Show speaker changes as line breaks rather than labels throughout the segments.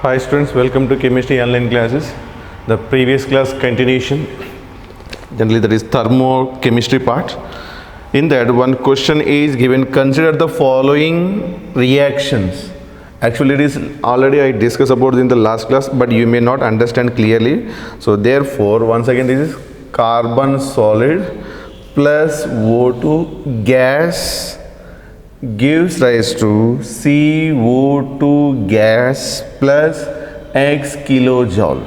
Hi students, welcome to chemistry online classes. The previous class continuation, generally that is thermochemistry part. In that one question is given, consider the following reactions. Actually it is already I discussed about in the last class, but you may not understand clearly. So therefore once again this is carbon solid plus O2 gas gives rise to CO2 gas plus X kilojoule.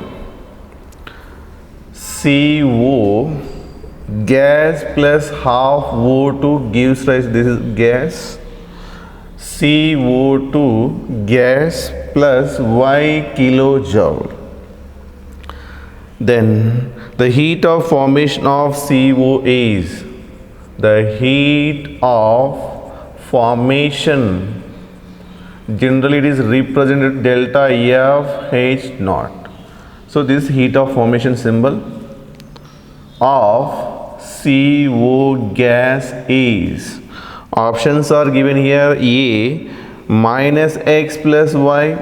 CO gas plus half O2 gives rise, this is gas, CO2 gas plus Y kilojoule. Then the heat of formation of CO is, the heat of formation, generally it is represented delta F H naught. So this heat of formation symbol of CO gas is, options are given here, A minus X plus Y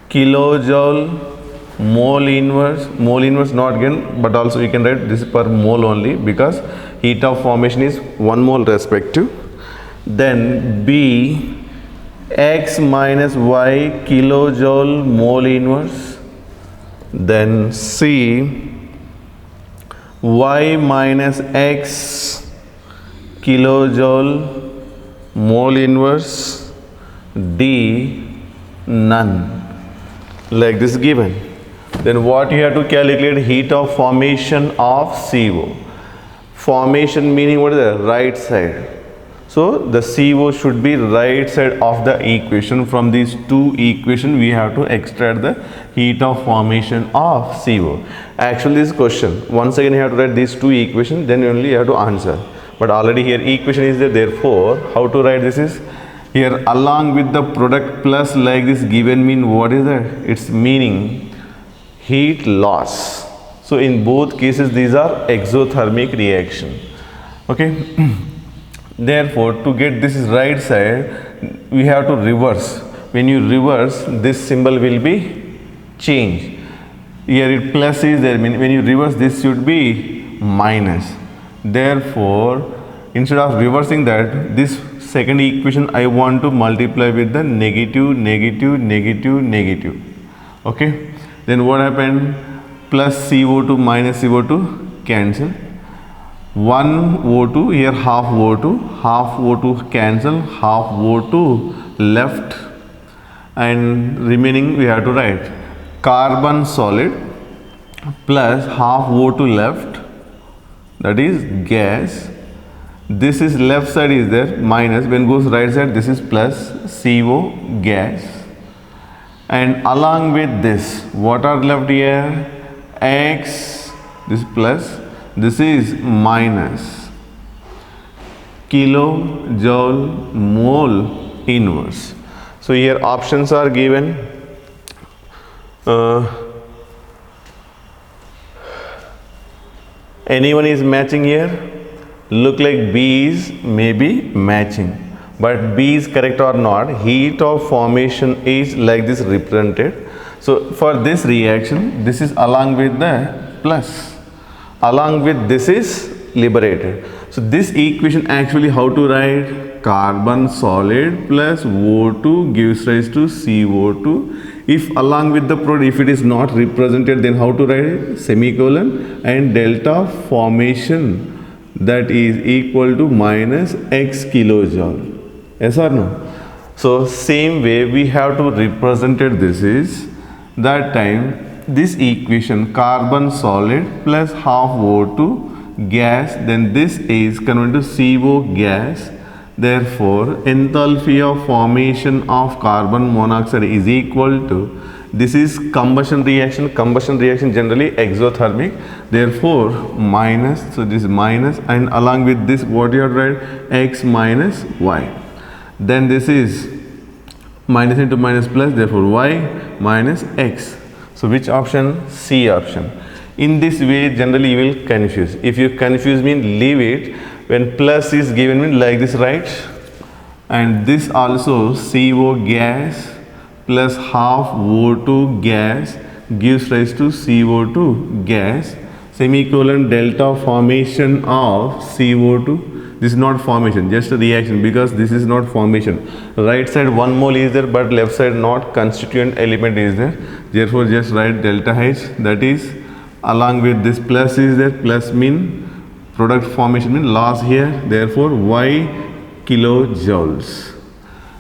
kilojoule mole inverse not given, but also you can write this per mole only because heat of formation is 1 mole respective. Then B X minus Y kilojoule mole inverse. Then C Y minus X kilojoule mole inverse. D none. Like this given. Then what you have to calculate, heat of formation of CO. Formation meaning what is the right side. So the CO should be right side of the equation. From these two equations we have to extract the heat of formation of CO. Actually this question, once again you have to write these two equations, then only you have to answer. But already here equation is there, therefore how to write this is, here along with the product plus like this given mean what is that? It's meaning heat loss. So in both cases these are exothermic reaction. Okay. Therefore to get this right side we have to reverse. When you reverse, this symbol will be changed. Here it plus is there, when you reverse this should be minus. Therefore instead of reversing that, this second equation I want to multiply with the negative, negative, negative, negative. Okay. Then what happened? Plus CO2 minus CO2 cancel. 1 O2, here half O2 cancel, half O2 left, and remaining we have to write carbon solid plus half O2 left, that is gas. This is left side is there minus, when goes right side this is plus CO gas. And along with this, what are left here? X, this plus, this is minus kilojoule mole inverse. So here options are given. Anyone is matching here? Look like B is maybe matching. But B is correct or not, heat of formation is like this represented. So for this reaction, this is along with the plus, along with this is liberated. So this equation actually how to write? Carbon solid plus O2 gives rise to CO2. If along with the product, if it is not represented, then how to write? Semicolon and delta formation, that is equal to minus X kilojoule. Yes or no? So same way we have to represent it. This is that time this equation carbon solid plus half O2 gas, then this is converted to CO gas. Therefore enthalpy of formation of carbon monoxide is equal to, this is combustion reaction generally exothermic, therefore minus, so this is minus, and along with this what you have to write? X minus Y. Then this is minus into minus plus, therefore Y minus X. So which option? C option. In this way generally you will confuse. If you confuse mean leave it. When plus is given mean like this, right? And this also CO gas plus half O2 gas gives rise to CO2 gas. Semicolon delta formation of CO2. This is not formation, just a reaction, because this is not formation. Right side 1 mole is there, but left side not, constituent element is there. Therefore just write delta H, that is along with this plus is there, plus mean product formation mean loss here, therefore Y kilojoules.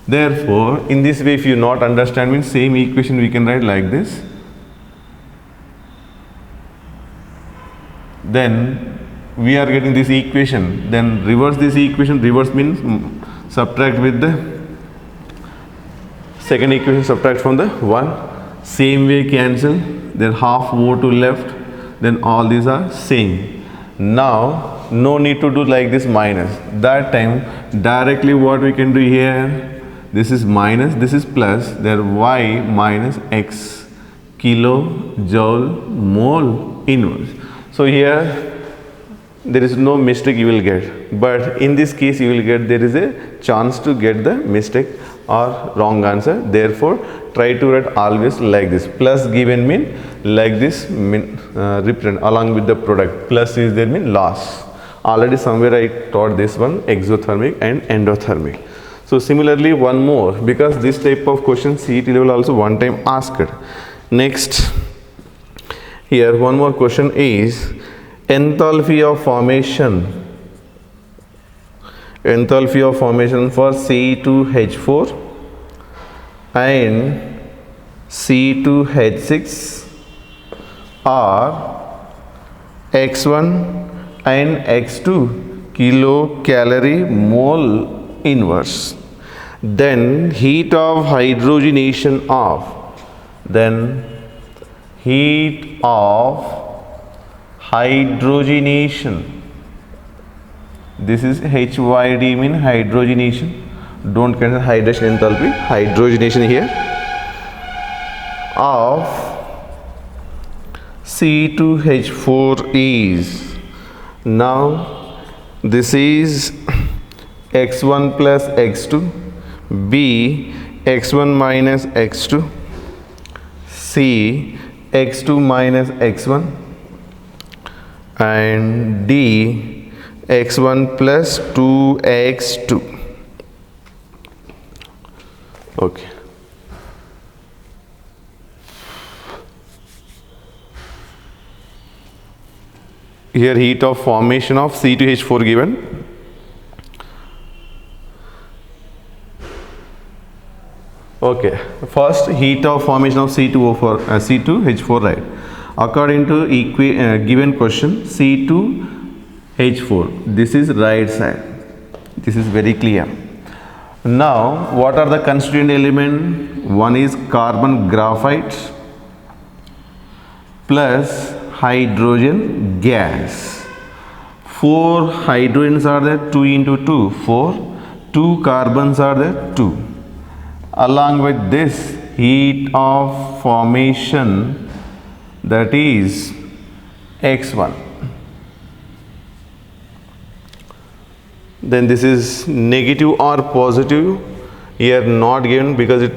Therefore in this way, if you not understand means same equation we can write like this. Then we are getting this equation, then reverse this equation. Reverse means subtract with the second equation, subtract from the 1. Same way cancel, then half O2 left, then all these are same. Now no need to do like this minus. That time directly what we can do here, this is minus, this is plus, then Y minus X kilojoule mole inverse. So here there is no mistake you will get, but in this case you will get, there is a chance to get the mistake or wrong answer. Therefore try to write always like this, plus given mean like this mean represent along with the product, plus is there mean loss. Already somewhere I taught this one, exothermic and endothermic. So similarly one more, because this type of question CET level also one time asked. Next here one more question is enthalpy of formation for C2H4 and C2H6 are X1 and X2 kilocalorie mole inverse. Then heat of hydrogenation of, hydrogenation, this is HYD mean hydrogenation, don't cancel hydration enthalpy, hydrogenation here of C2H4 is, now this is X1 plus X2, B X1 minus X2, C X2 minus X1, and D X1 plus 2X2. Okay. Here heat of formation of C2H4 given. Okay, first heat of formation of C2H4, right? According to given question C2H4, this is right side, this is very clear. Now what are the constituent element? One is carbon graphite plus hydrogen gas. 4 hydrogens are there, 2 into 2, 4, 2 carbons are there, 2. Along with this heat of formation, that is X1. Then this is negative or positive, here not given because it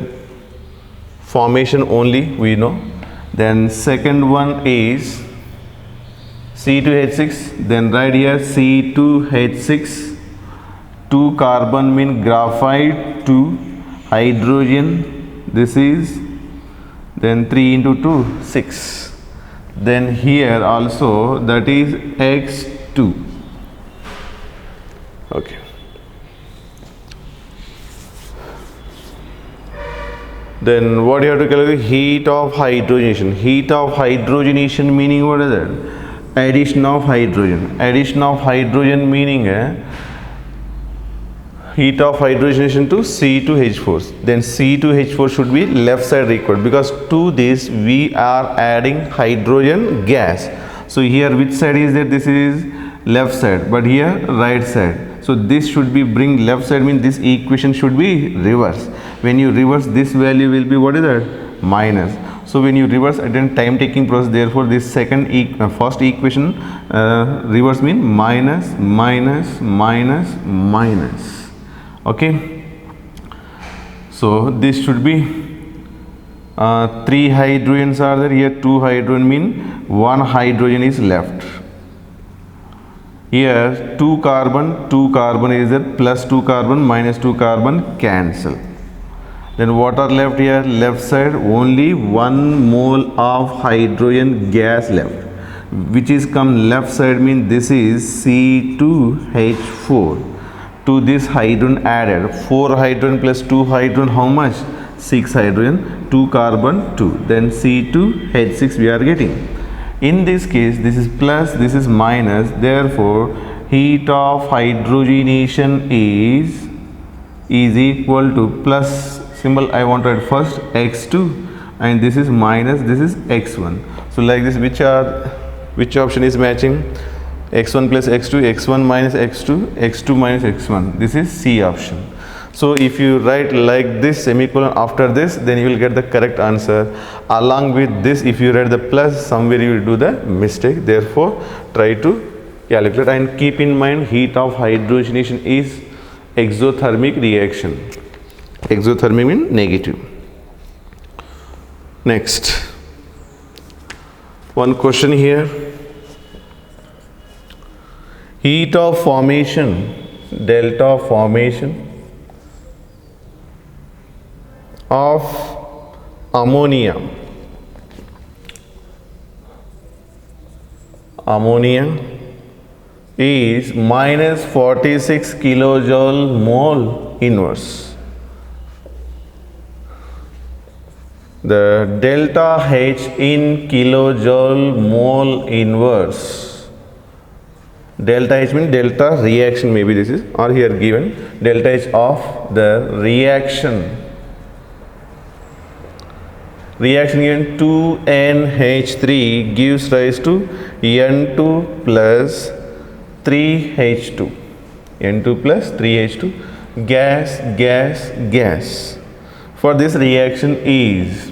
formation only we know. Then second one is C2H6, then right here C2H6, 2 carbon mean graphite, 2 hydrogen, this is, then 3 into 2, 6. Then here also that is X2. Okay. Then what you have to calculate? Heat of hydrogenation. Heat of hydrogenation meaning what is that? Addition of hydrogen. Addition of hydrogen meaning heat of hydrogenation to C2H4. Then C2H4 should be left side required, because to this we are adding hydrogen gas. So here which side is there? This is left side, but here right side. So this should be bring left side, means this equation should be reverse. When you reverse, this value will be what is that? Minus. So when you reverse, again time taking process, therefore this first equation reverse mean minus, minus, minus, minus. Okay, so this should be Three hydrogens are there. Here 2 hydrogen mean 1 hydrogen is left. Here 2 carbon is there, plus 2 carbon minus 2 carbon cancel. Then what are left here? Left side only 1 mole of hydrogen gas left, which is come left side mean this is C2H4. To this hydrogen added 4 hydrogen plus 2 hydrogen, how much? 6 hydrogen, 2 carbon 2, then C2H6 we are getting. In this case this is plus, this is minus, therefore heat of hydrogenation is equal to plus symbol I want to write first x2, and this is minus, this is x1. So like this, which option is matching? X1 plus x2, x1 minus x2, x2 minus x1. This is C option. So if you write like this semicolon after this, then you will get the correct answer. Along with this, if you write the plus, somewhere you will do the mistake. Therefore try to calculate and keep in mind heat of hydrogenation is exothermic reaction. Exothermic means negative. Next, one question here. Heat of formation, delta formation of ammonia. Ammonia is minus 46 kilojoule mole inverse. The delta H in kilojoule mole inverse. Delta H means delta reaction, maybe this is, or here given delta H of the reaction. Reaction given 2NH3 gives rise to N2 plus 3H2. N2 plus 3H2 gas, gas, gas. For this reaction is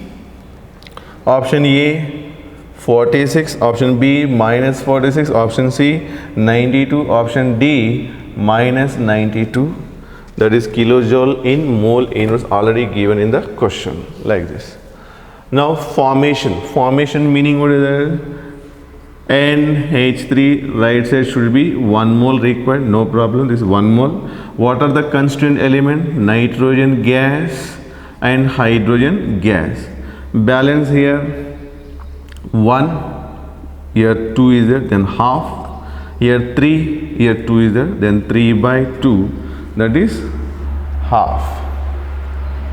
option A 46, option B minus 46, option C 92, option D minus 92. That is kilojoule in mole inverse, already given in the question like this. Now formation meaning what is that? NH3 right side should be 1 mole required, no problem, this is 1 mole. What are the constituent element? Nitrogen gas and hydrogen gas. Balance here 1, here 2 is there, then half, here 3, here 2 is there, then 3 by 2, that is half.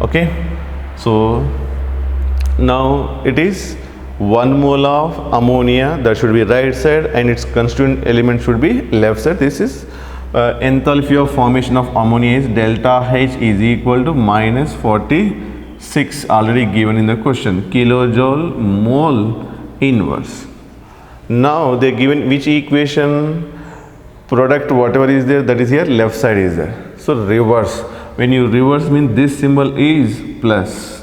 Okay, so now it is 1 mole of ammonia, that should be right side, and its constituent element should be left side. This is enthalpy of formation of ammonia is delta H is equal to minus 46, already given in the question, kilojoule mole inverse. Now they are given which equation, product whatever is there, that is here left side is there. So reverse, when you reverse mean this symbol is plus,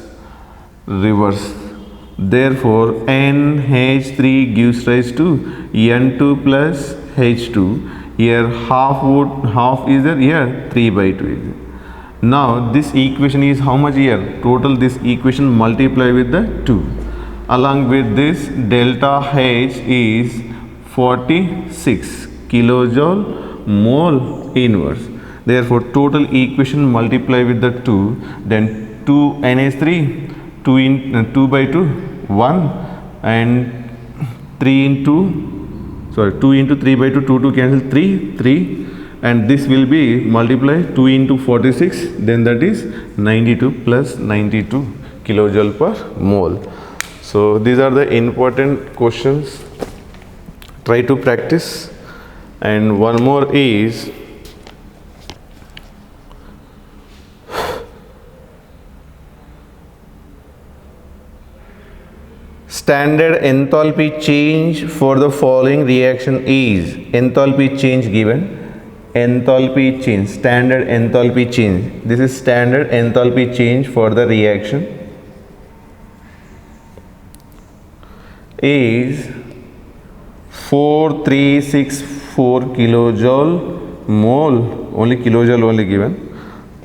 reverse. Therefore NH3 gives rise to N2 plus H2. Here half is there, here 3 by 2 is there. Now this equation is how much here? Total this equation multiply with the 2. Along with this delta H is 46 kilojoule mole inverse. Therefore total equation multiply with the 2, then 2 NH3 2 by 2 1, and 2 into 3 by 2 2 cancel 3, and this will be multiply 2 into 46, then that is 92 plus 92 kilojoule per mole. So these are the important questions, try to practice. And one more is standard enthalpy change for the following reaction is, enthalpy change given, enthalpy change, standard enthalpy change. This is standard enthalpy change for the reaction is 4364 kilojoule mole, only kilojoule only given,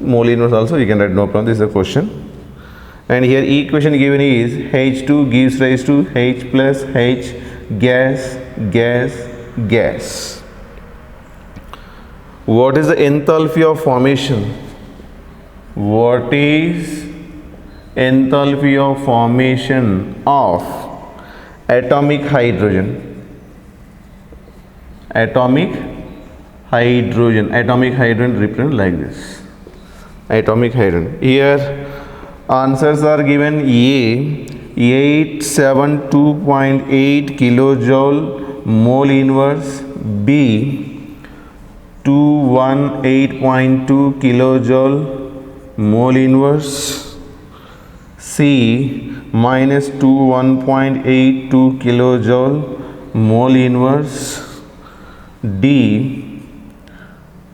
mole inverse also you can write, no problem, this is a question. And here equation given is H2 gives rise to H plus H, gas, gas, gas. What is the enthalpy of formation? What is enthalpy of formation of atomic hydrogen? Atomic hydrogen represent like this. Atomic hydrogen. Here answers are given: A 872.8 kilojoule mole inverse, B 218.2 kilojoule mole inverse, C minus 21.82 kilojoule mole inverse, D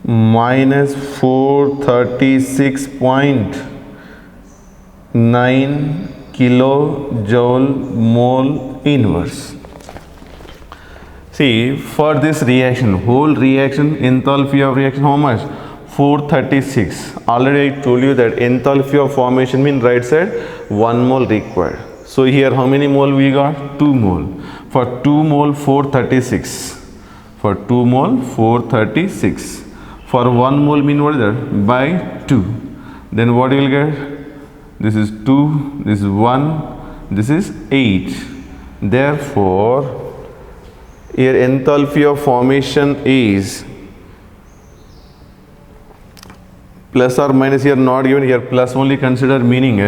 minus 436.9 kilojoule mole inverse. See, for this reaction, whole reaction, enthalpy of reaction, how much? 436. Already I told you that enthalpy of formation means right side 1 mole required. So here how many mole we got? 2 mole. For 2 mole 436. For 2 mole 436. For 1 mole mean what is that? By 2. Then what you will get? This is 2, this is 1, this is 8. Therefore, here enthalpy of formation is plus or minus, here not given, here plus only consider, meaning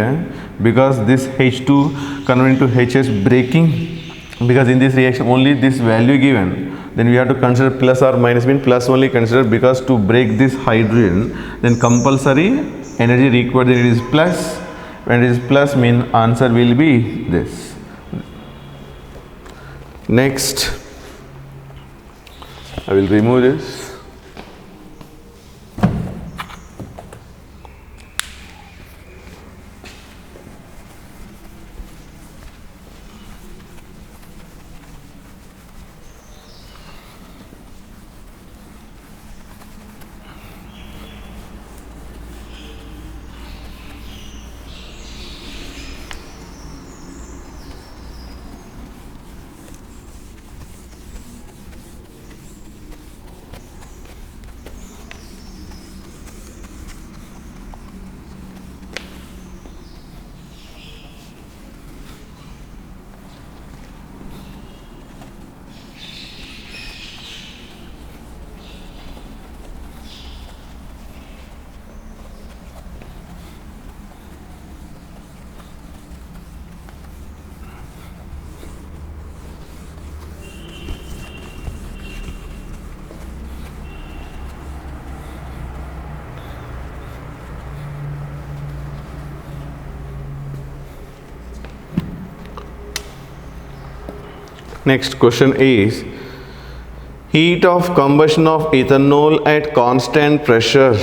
because this H2 converting to HS breaking, because in this reaction only this value given, then we have to consider plus or minus, mean plus only consider, because to break this hydrogen then compulsory energy required, then it is plus. When it is plus mean answer will be this. Next, I will remove this. Next question is heat of combustion of ethanol at constant pressure.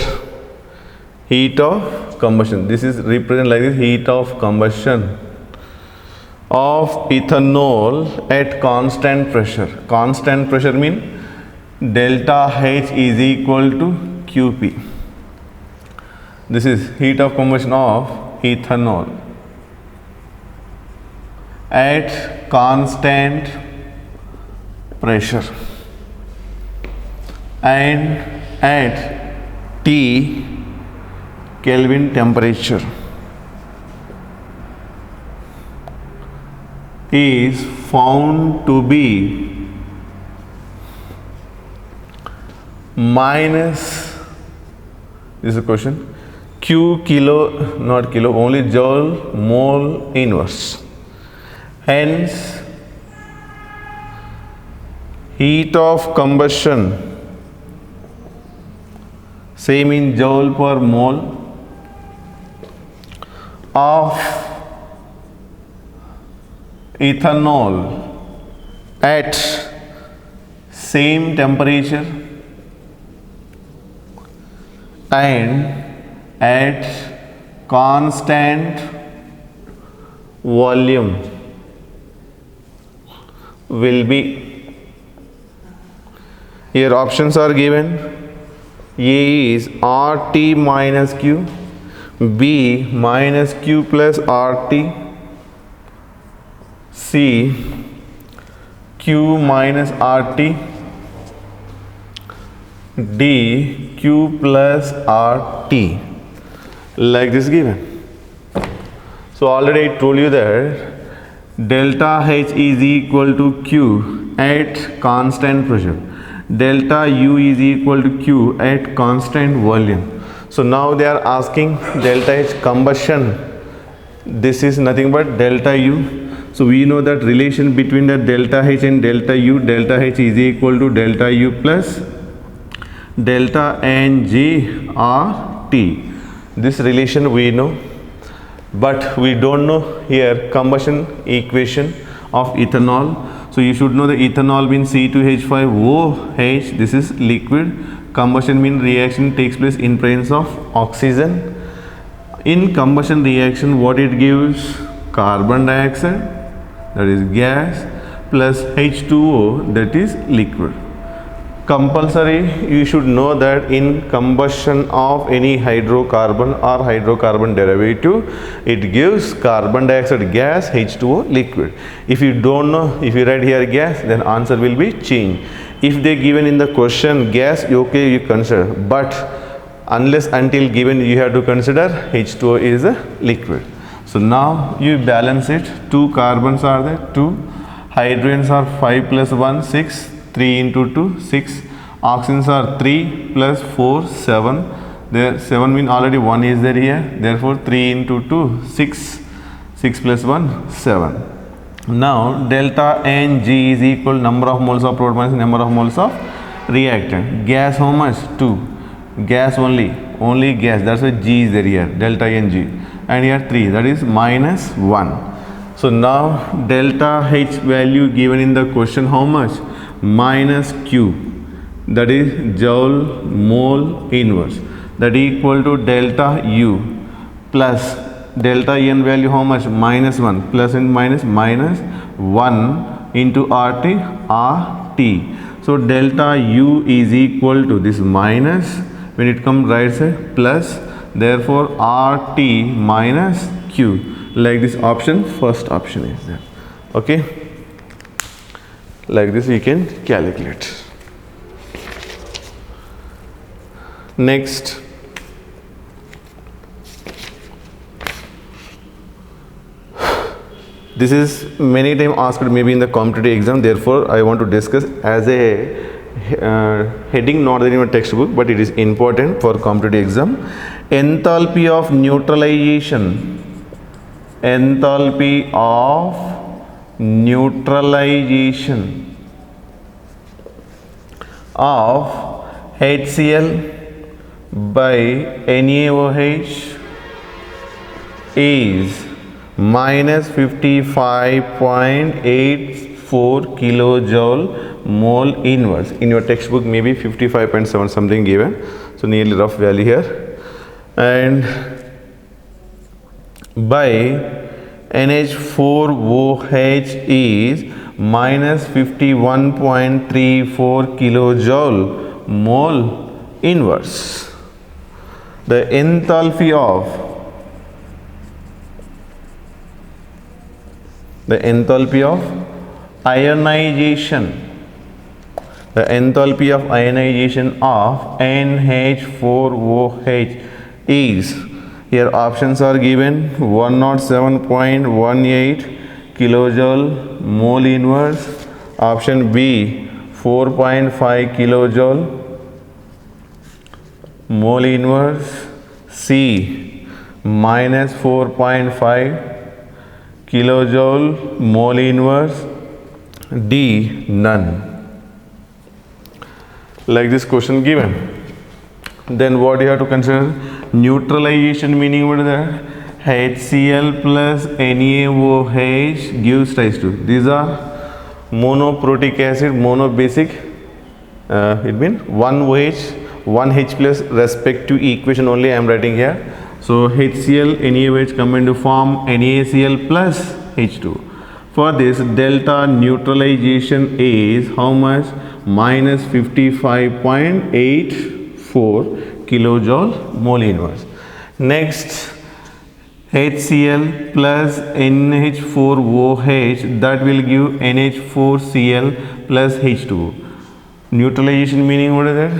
Heat of combustion. This is represent like this: heat of combustion of ethanol at constant pressure. Constant pressure mean delta H is equal to QP. This is heat of combustion of ethanol at constant pressure and at T Kelvin temperature is found to be minus, this is a question, Q kilo, not kilo, only joule mole inverse. Hence, heat of combustion, same in joule per mole, of ethanol at same temperature and at constant volume will be. Here options are given. A is RT minus Q, B minus Q plus RT, C Q minus RT, D Q plus RT, like this given. So already I told you that delta H is equal to Q at constant pressure, delta U is equal to Q at constant volume. So now they are asking delta H combustion, this is nothing but delta U. So we know that relation between the delta H and delta H is equal to delta U plus delta NG RT. This relation we know, but we don't know here combustion equation of ethanol. So you should know the ethanol means C2H5OH, this is liquid. Combustion means reaction takes place in presence of oxygen. In combustion reaction, what it gives? Carbon dioxide, that is gas, plus H2O, that is liquid. Compulsory, you should know that in combustion of any hydrocarbon or hydrocarbon derivative, it gives carbon dioxide gas, H2O liquid. If you don't know, if you write here gas, then answer will be changed. If they given in the question gas, okay, you consider, but unless until given, you have to consider H2O is a liquid. So now you balance it. 2 carbons are there, 2 hydrogens are 5 plus 1 6, 3 into 2 6, oxygens are 3 plus 4 7, there 7 means already 1 is there here, therefore 3 into 2 6, 6 plus 1 7. Now delta Ng is equal number of moles of product minus number of moles of reactant. Gas how much? 2. Gas only gas, that's why G is there here, delta Ng, and here 3, that is minus 1. So now delta H value given in the question how much? Minus Q, that is joule mole inverse, that equal to delta U plus delta N value how much? Minus 1, plus and minus 1 into RT. So delta U is equal to this minus, when it comes right side, plus, therefore RT minus Q, like this option, first option is there. Okay, like this we can calculate. Next, this is many times asked maybe in the competitive exam, therefore I want to discuss as a heading, not in your textbook, but it is important for competitive exam. Enthalpy of neutralization, enthalpy of neutralization of HCl by NaOH is minus 55.84 kilojoule mole inverse. In your textbook maybe 55.7 something given, so nearly rough value here, and by NH4OH is minus 51.34 kilojoule mole inverse. The enthalpy of ionization, the enthalpy of ionization of NH4OH is, here options are given, 107.18 kilojoule mole inverse, option B 4.5 kilojoule mole inverse, C minus 4.5 kilojoule mole inverse, D none. Like this question given. Then what you have to consider? Neutralization meaning what is that? HCl plus NaOH gives rise to, these are monoprotic acid, monobasic, it means one OH, one H plus respective equation only I am writing here. So HCl, NaOH combine to form NaCl plus H2. For this delta neutralization is how much? Minus 55.84 kilojoule mole inverse. Next, HCl plus NH4OH, that will give NH4Cl plus H2O. Neutralization meaning what is that?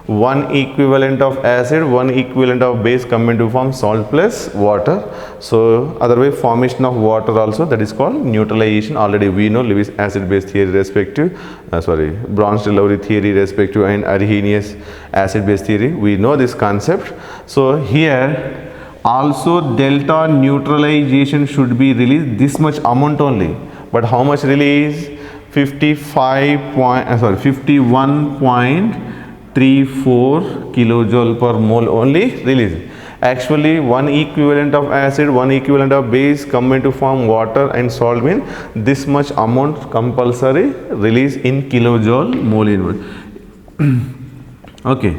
One equivalent of acid, one equivalent of base come into form salt plus water. So otherwise formation of water also, that is called neutralization. Already we know Lewis acid base theory respective, Bronsted-Lowry theory respective, and Arrhenius acid base theory. We know this concept. So here also delta neutralization should be released this much amount only. But how much release? 51.34 kilojoule per mole only release. Actually one equivalent of acid, one equivalent of base come into form water and salt, mean this much amount compulsory release in kilojoule mole inverse. Okay,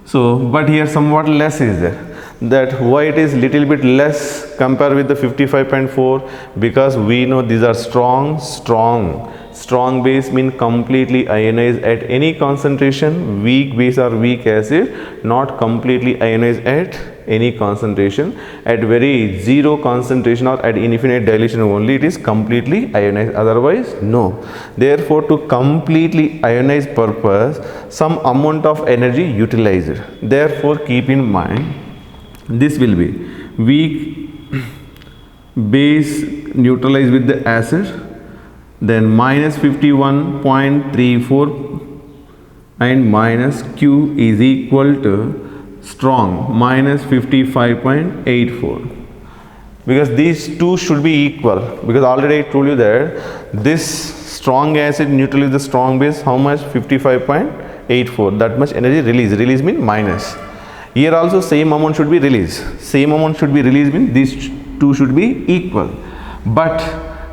so but here somewhat less is there. That why it is little bit less compared with the 55.4? Because we know these are strong base mean completely ionized at any concentration, weak base or weak acid not completely ionized at any concentration, at very zero concentration or at infinite dilution only it is completely ionized, otherwise no. Therefore to completely ionize purpose some amount of energy utilized. Therefore keep in mind this will be weak base neutralized with the acid, then minus 51.34 and minus Q is equal to strong minus 55.84, because these two should be equal, because already I told you that this strong acid neutralizes the strong base how much? 55.84, that much energy release mean minus. Here also same amount should be released, mean these two should be equal. But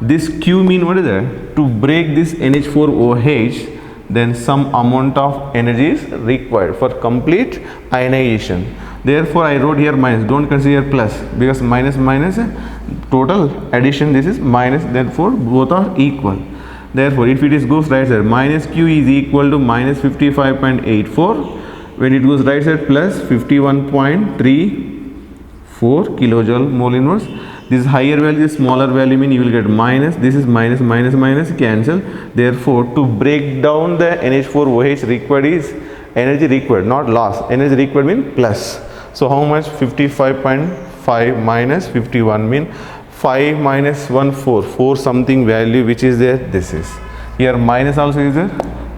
this Q mean what is that? To break this NH4OH, then some amount of energy is required for complete ionization. Therefore I wrote here minus, don't consider plus, because minus total addition, this is minus, therefore both are equal. Therefore if it is goes right side, minus Q is equal to minus 55.84. When it goes right side, plus 51.34 kilojoule mole inverse. This higher value, this smaller value, mean you will get minus, this is minus cancel. Therefore to break down the NH4OH required is energy required, not loss. Energy required mean plus. So how much? 55.5 minus 51 mean 5 minus 1 4 something value which is there, this is here, minus also is there,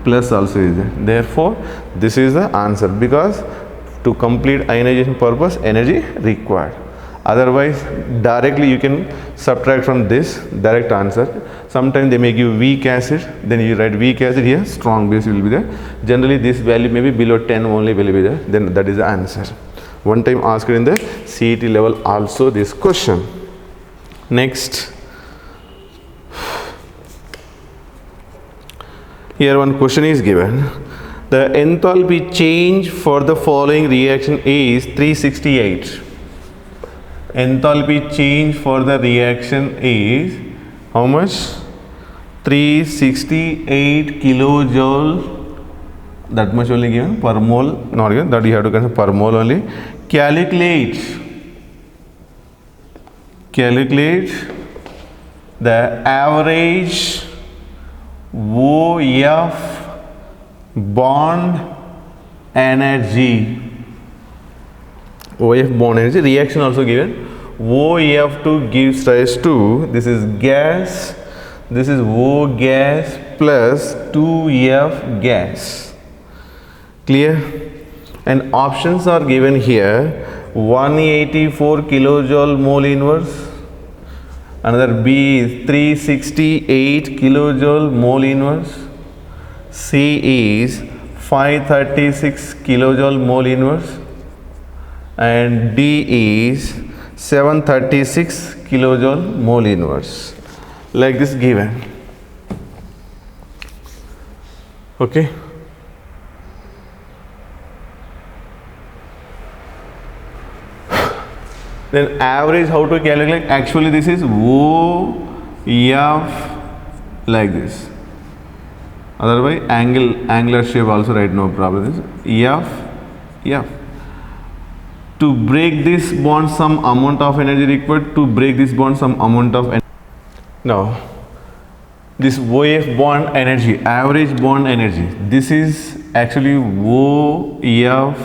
plus also is there. Therefore this is the answer, because to complete ionization purpose energy required. Otherwise directly you can subtract from this direct answer. Sometimes they may give weak acid, then you write weak acid, here strong base will be there. Generally this value may be below 10 only will be there, then that is the answer. One time asked in the CET level also this question. Next, here one question is given. The enthalpy change for the following reaction is 368. Enthalpy change for the reaction is how much? 368 kilojoule. That much only given per mole, not given, that you have to consider per mole only. Calculate the average OF bond energy. OF bond energy, reaction also given. OF2 gives rise to, this is gas, this is O gas plus 2F gas. Clear? And options are given here. 184 kilojoule mole inverse. Another B is 368 kilojoule mole inverse. C is 536 kilojoule mole inverse. And D is 736 kilojoule mole inverse, like this given. Okay. Then average, how to calculate? Actually this is OF like this. Otherwise angular shape also write, no problem. This F. To break this bond, some amount of energy required. To break this bond, some amount of energy. Now, this OF bond energy, average bond energy, this is actually OF.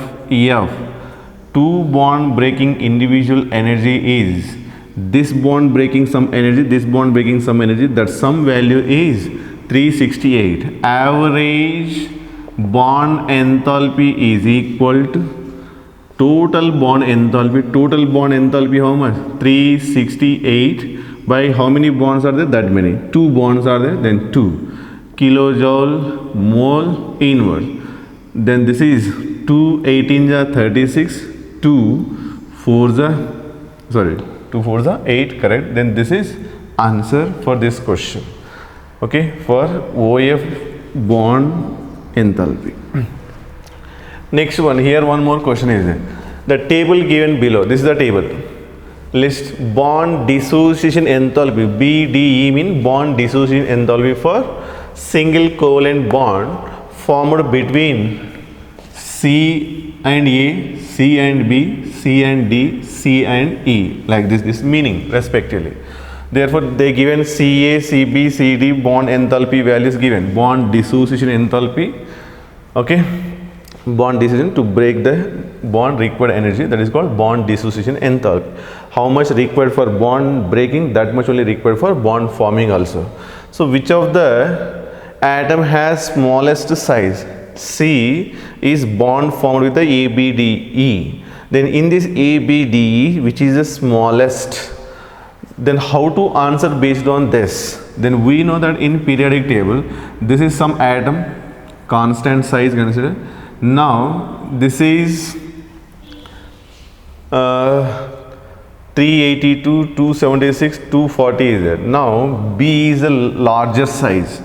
Two bond breaking individual energy is this bond breaking some energy, this bond breaking some energy, that some value is 368. Average bond enthalpy is equal to total bond enthalpy. Total bond enthalpy how much? 368 by how many bonds are there? That many. 2 bonds are there, then 2 kilojoule mole inverse. Then this is 2 18 are 36, 2 4s are 8, correct. Then this is answer for this question, okay, for OF bond enthalpy. Next one, here one more question is there. The table given below, this is the table. List bond dissociation enthalpy. BDE mean bond dissociation enthalpy for single covalent bond formed between C and A, C and B, C and D, C and E, like this meaning respectively. Therefore, they given Ca, Cb, Cd bond enthalpy values given. Bond dissociation enthalpy, okay, bond dissociation to break the bond required energy, that is called bond dissociation enthalpy. How much required for bond breaking, that much only required for bond forming also. So which of the atom has smallest size? C is bond formed with the ABDE. Then in this ABDE, which is the smallest, then how to answer based on this? Then we know that in periodic table, this is some atom, constant size consider. Now this is 382, 276, 240 is there. Now B is a larger size.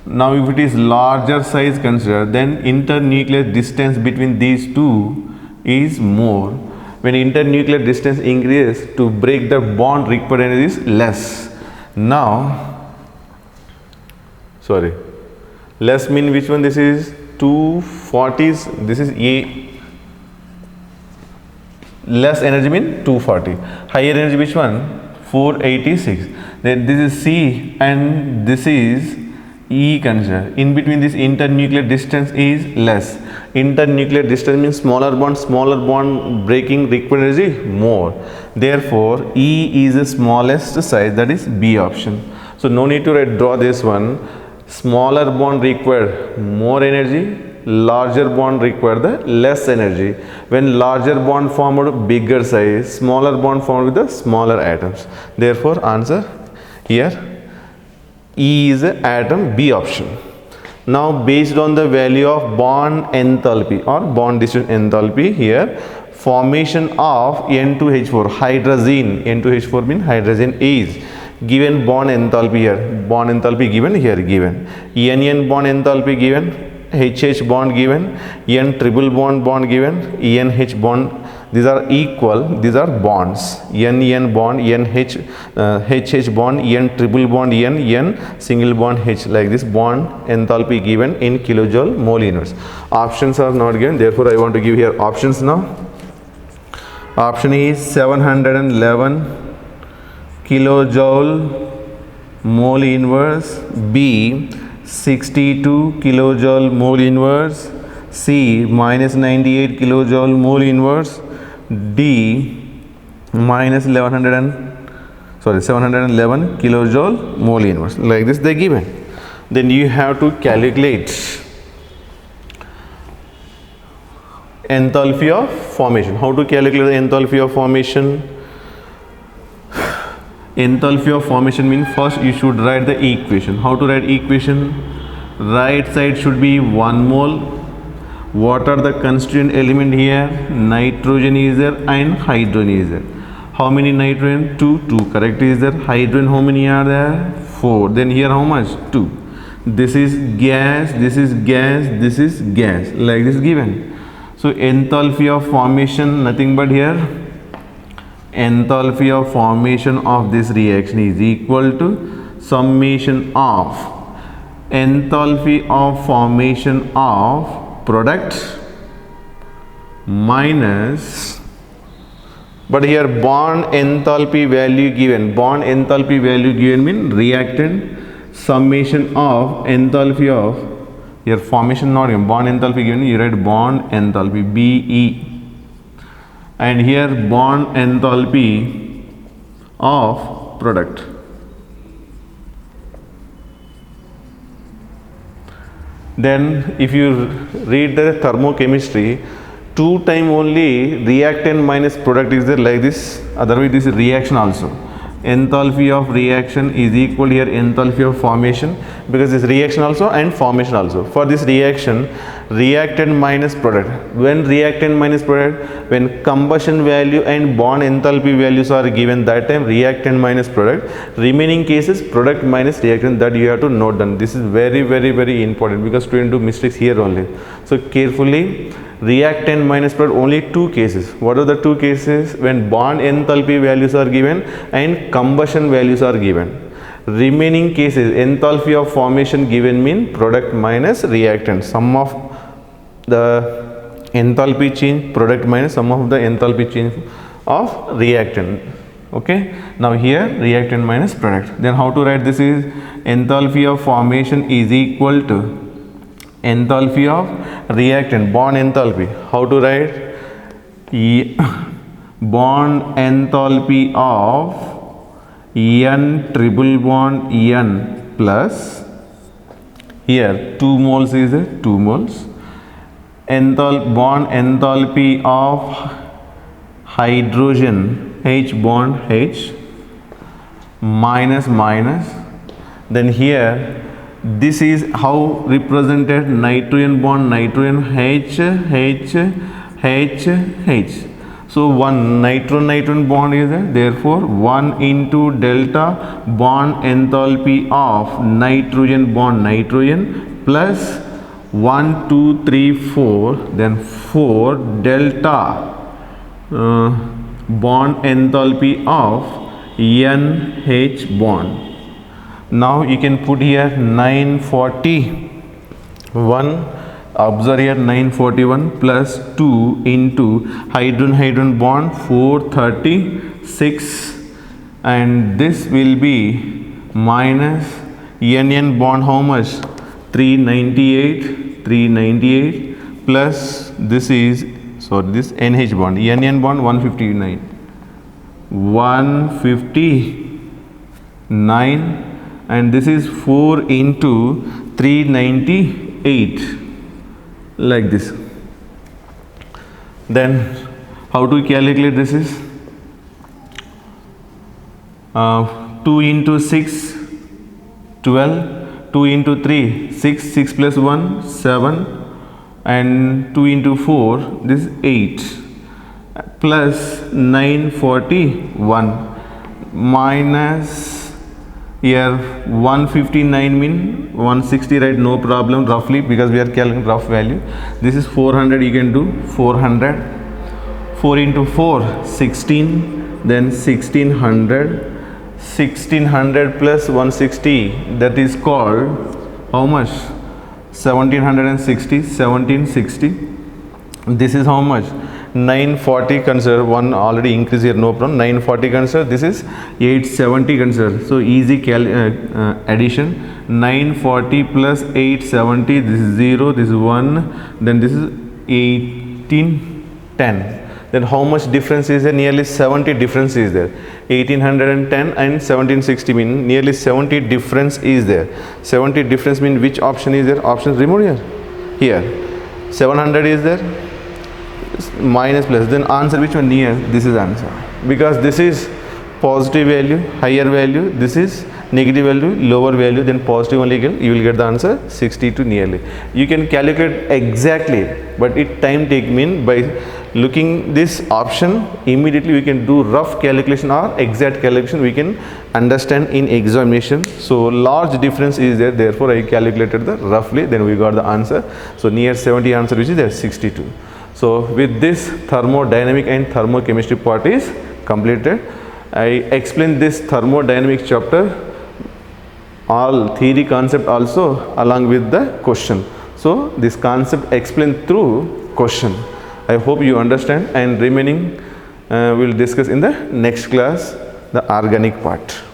Now if it is larger size consider, then internuclear distance between these two is more. When internuclear distance increases, to break the bond required energy is less. Now, less mean which one? This is 240s, this is A. Less energy mean 240. Higher energy which one? 486. Then this is C and this is E consider. In between this internuclear distance is less. Internuclear distance means smaller bond breaking required energy more. Therefore, E is the smallest size, that is B option. So no need to draw this one. Smaller bond required more energy, larger bond required the less energy. When larger bond formed bigger size, smaller bond formed with the smaller atoms. Therefore, answer here E is the atom, B option. Now based on the value of bond enthalpy or bond dissociation enthalpy here, formation of N2H4 hydrazine, N2H4 means hydrazine is given bond enthalpy here, bond enthalpy given here, given NN bond enthalpy given, HH bond given, N triple bond given, NH bond, these are equal, these are bonds, NN bond, NH, HH bond, N triple bond, N single bond H, like this bond enthalpy given in kilojoule mole inverse. Options are not given, therefore I want to give here options now. Option is 711 kilojoule mole inverse, B 62 kilojoule mole inverse, C minus 98 kilojoule mole inverse, D minus 711 kilojoule mole inverse. Like this they given. Then you have to calculate enthalpy of formation. How to calculate the enthalpy of formation? Enthalpy of formation means first you should write the equation. How to write equation? Right side should be 1 mole. What are the constituent element here? Nitrogen is there and hydrogen is there. How many nitrogen? 2. Correct is there. Hydrogen how many are there? 4. Then here how much? 2. This is gas, this is gas, this is gas. Like this given. So enthalpy of formation nothing but here. Enthalpy of formation of this reaction is equal to summation of enthalpy of formation of product minus But here bond enthalpy value given. Bond enthalpy value given mean reactant summation of enthalpy of, here formation not given, bond enthalpy given, you write bond enthalpy BE, and here bond enthalpy of product. Then if you read the thermochemistry, 2 time only reactant minus product is there like this, otherwise this is reaction also. Enthalpy of reaction is equal here enthalpy of formation, because this reaction also and formation also. For this reaction, reactant minus product. When reactant minus product, when combustion value and bond enthalpy values are given, that time reactant minus product. Remaining cases product minus reactant, that you have to note down. This is very important, because students do mistakes here only. So carefully, reactant minus product, only 2 cases. What are the 2 cases? When bond enthalpy values are given and combustion values are given. Remaining cases, enthalpy of formation given mean product minus reactant. Sum of the enthalpy change product minus sum of the enthalpy change of reactant. Okay. Now here reactant minus product. Then how to write this is enthalpy of formation is equal to enthalpy of reactant, bond enthalpy. How to write? Bond enthalpy of N triple bond N plus, here 2 moles is 2 moles, bond enthalpy of hydrogen H bond H minus, then here this is how represented nitrogen bond nitrogen H. So one nitrogen bond is there, therefore 1 into delta bond enthalpy of nitrogen bond nitrogen plus 1 2 3 4, then 4 delta bond enthalpy of NH bond. Now you can put here 941, observe here 941 plus 2 into hydrogen bond 436, and this will be minus NN bond how much? 398 plus this is, sorry, this NH bond, NN bond 159, and this is 4 into 398 like this. Then how to calculate this is 2 into 6 12, 2 into 3 6, 6 plus 1 7, and 2 into 4 this is 8 plus 941 minus here 159 mean 160, right? No problem, roughly, because we are calculating rough value. This is 400, you can do 400, 4 into 4 16, then 1600 plus 160, that is called how much? 1760. This is how much? 940 consider, one already increase here, no problem. 940 consider, this is 870 consider. So easy addition. 940 plus 870, this is 0, this is 1, then this is 1810. Then how much difference is there? Nearly 70 difference is there. 1810 and 1760 mean nearly 70 difference is there. 70 difference mean which option is there? Options remove here. Here 700 is there, minus plus, then answer which one? Near. This is answer, because this is positive value, higher value, this is negative value, lower value, then positive only you will get the answer 62 nearly. You can calculate exactly, but it time take mean by looking this option immediately we can do rough calculation or exact calculation we can understand in examination. So large difference is there, therefore I calculated the roughly, then we got the answer. So near 70 answer which is there 62. So with this thermodynamic and thermochemistry part is completed. I explained this thermodynamic chapter, all theory concept also along with the question. So this concept explained through question. I hope you understand, and remaining we'll discuss in the next class the organic part.